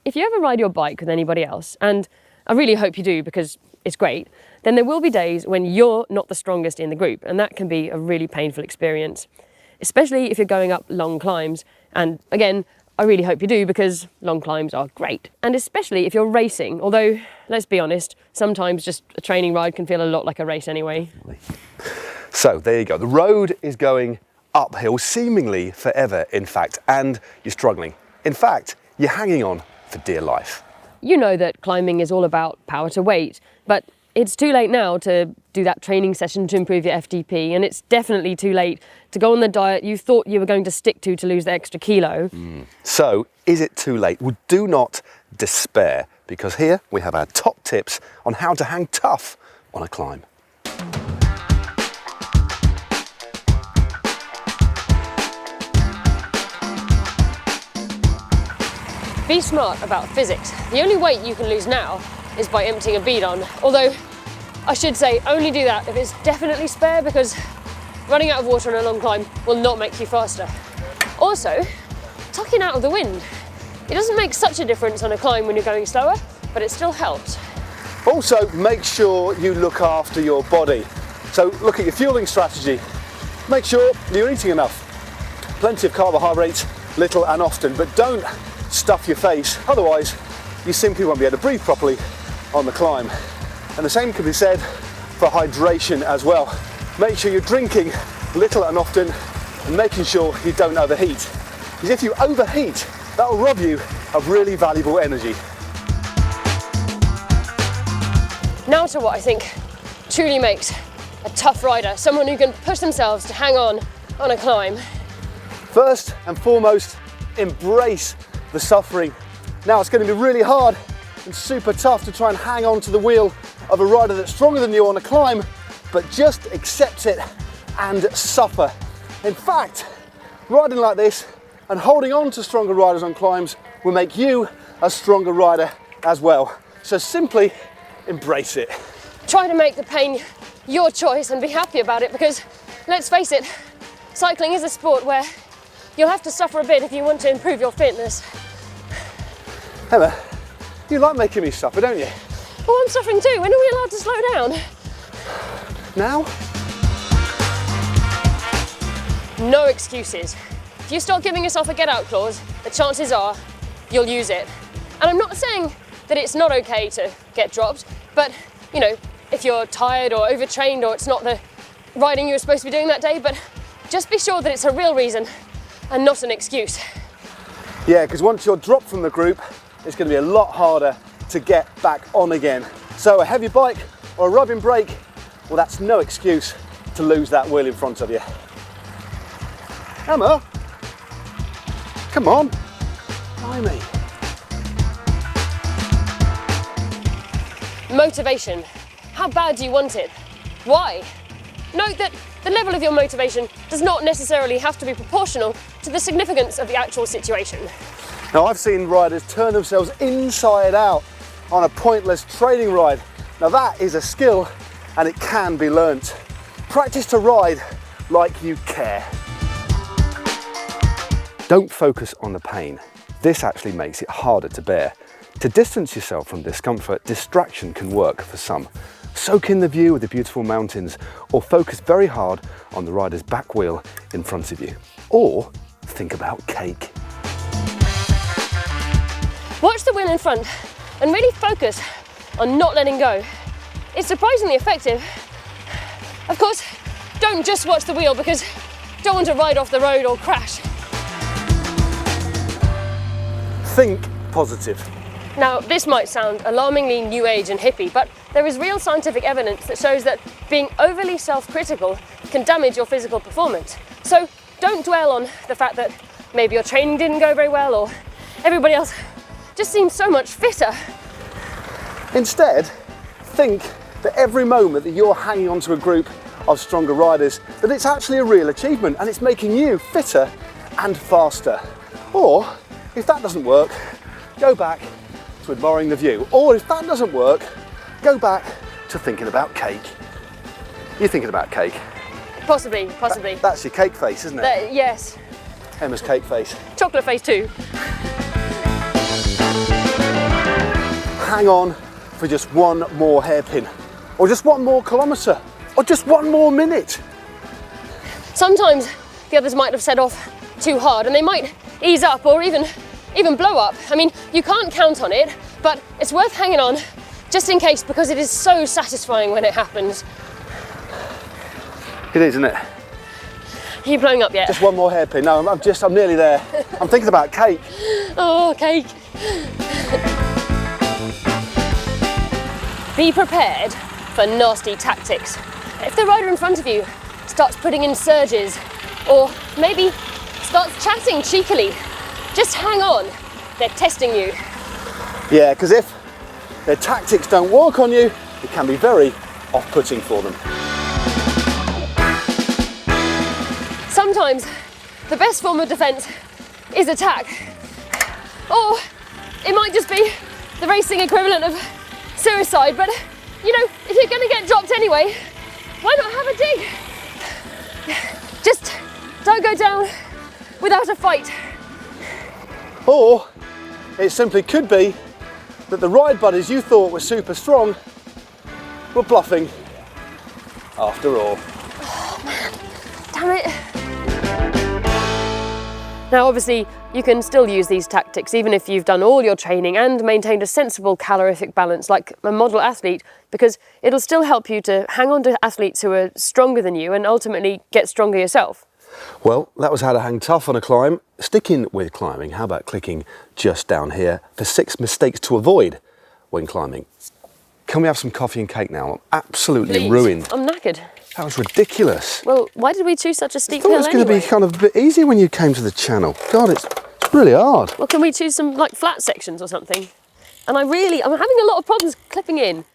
if you ever ride your bike with anybody else, and I really hope you do because it's great, then there will be days when you're not the strongest in the group, and that can be a really painful experience, especially if you're going up long climbs. And again, I really hope you do because long climbs are great. And especially if you're racing, although, let's be honest, sometimes just a training ride can feel a lot like a race anyway. So there you go. The road is going uphill, seemingly forever, in fact, and you're struggling. In fact, you're hanging on for dear life. You know that climbing is all about power to weight, but it's too late now to do that training session to improve your FTP, and it's definitely too late to go on the diet you thought you were going to stick to lose the extra kilo. So, is it too late? Well, do not despair, because here we have our top tips on how to hang tough on a climb. Be smart about physics. The only weight you can lose now is by emptying a bead on, although I should say only do that if it's definitely spare, because running out of water on a long climb will not make you faster. Also, tucking out of the wind. It doesn't make such a difference on a climb when you're going slower, but it still helps. Also, make sure you look after your body. So look at your fueling strategy. Make sure you're eating enough. Plenty of carbohydrates, little and often, but don't stuff your face, otherwise you simply won't be able to breathe properly on the climb. And the same can be said for hydration as well. Make sure you're drinking little and often and making sure you don't overheat. Because if you overheat, that will rob you of really valuable energy. Now to what I think truly makes a tough rider, someone who can push themselves to hang on a climb. First and foremost, embrace the suffering. Now it's going to be really hard and super tough to try and hang on to the wheel of a rider that's stronger than you on a climb, but just accept it and suffer. In fact, riding like this and holding on to stronger riders on climbs will make you a stronger rider as well. So simply embrace it. Try to make the pain your choice and be happy about it, because let's face it, cycling is a sport where you'll have to suffer a bit if you want to improve your fitness. Emma, you like making me suffer, don't you? Oh, I'm suffering too. When are we allowed to slow down? Now? No excuses. If you start giving yourself a get out clause, the chances are you'll use it. And I'm not saying that it's not okay to get dropped, but you know, if you're tired or overtrained or it's not the riding you were supposed to be doing that day, but just be sure that it's a real reason and not an excuse. Yeah, because once you're dropped from the group, it's going to be a lot harder to get back on again. So a heavy bike or a rubbing brake, well, that's no excuse to lose that wheel in front of you. Emma, come on, blimey. Motivation. How bad do you want it? Why? Note that the level of your motivation does not necessarily have to be proportional to the significance of the actual situation. Now, I've seen riders turn themselves inside out on a pointless training ride. Now that is a skill and it can be learnt. Practice to ride like you care. Don't focus on the pain. This actually makes it harder to bear. To distance yourself from discomfort, distraction can work for some. Soak in the view of the beautiful mountains, or focus very hard on the rider's back wheel in front of you. Or think about cake. Watch the wheel in front and really focus on not letting go. It's surprisingly effective. Of course, don't just watch the wheel, because you don't want to ride off the road or crash. Think positive. Now, this might sound alarmingly new age and hippie, but there is real scientific evidence that shows that being overly self-critical can damage your physical performance. So don't dwell on the fact that maybe your training didn't go very well or everybody else just seems so much fitter. Instead, think that every moment that you're hanging onto a group of stronger riders, that it's actually a real achievement and it's making you fitter and faster. Or, if that doesn't work, go back to admiring the view. Or if that doesn't work, go back to thinking about cake. You're thinking about cake? Possibly. That's your cake face, isn't it? Yes. Emma's cake face. Chocolate face too. hang on for just one more hairpin, or just one more kilometre, or just one more minute. Sometimes the others might have set off too hard and they might ease up or even blow up. I mean, you can't count on it, but it's worth hanging on just in case, because it is so satisfying when it happens. It is, isn't it? Are you blowing up yet? Just one more hairpin. No, I'm nearly there. I'm thinking about cake. Oh, cake. Be prepared for nasty tactics. If the rider in front of you starts putting in surges, or maybe starts chatting cheekily, just hang on. They're testing you. Yeah, because if their tactics don't work on you, it can be very off-putting for them. Sometimes the best form of defence is attack. Or it might just be the racing equivalent of suicide, but you know, if you're going to get dropped anyway, why not have a dig? Just don't go down without a fight. Or it simply could be that the ride buddies you thought were super strong were bluffing after all. Oh man, damn it. Now obviously you can still use these tactics even if you've done all your training and maintained a sensible calorific balance like a model athlete, because it'll still help you to hang on to athletes who are stronger than you and ultimately get stronger yourself. Well, that was how to hang tough on a climb. Sticking with climbing, how about clicking just down here for 6 mistakes to avoid when climbing? Can we have some coffee and cake now? I'm absolutely Please. ruined. I'm knackered. That was ridiculous. Well, why did we choose such a steep I thought hill it was going to anyway? be kind of a bit easy when you came to the channel. God, it's really hard. Well, can we choose some like flat sections or something? And I'm having a lot of problems clipping in.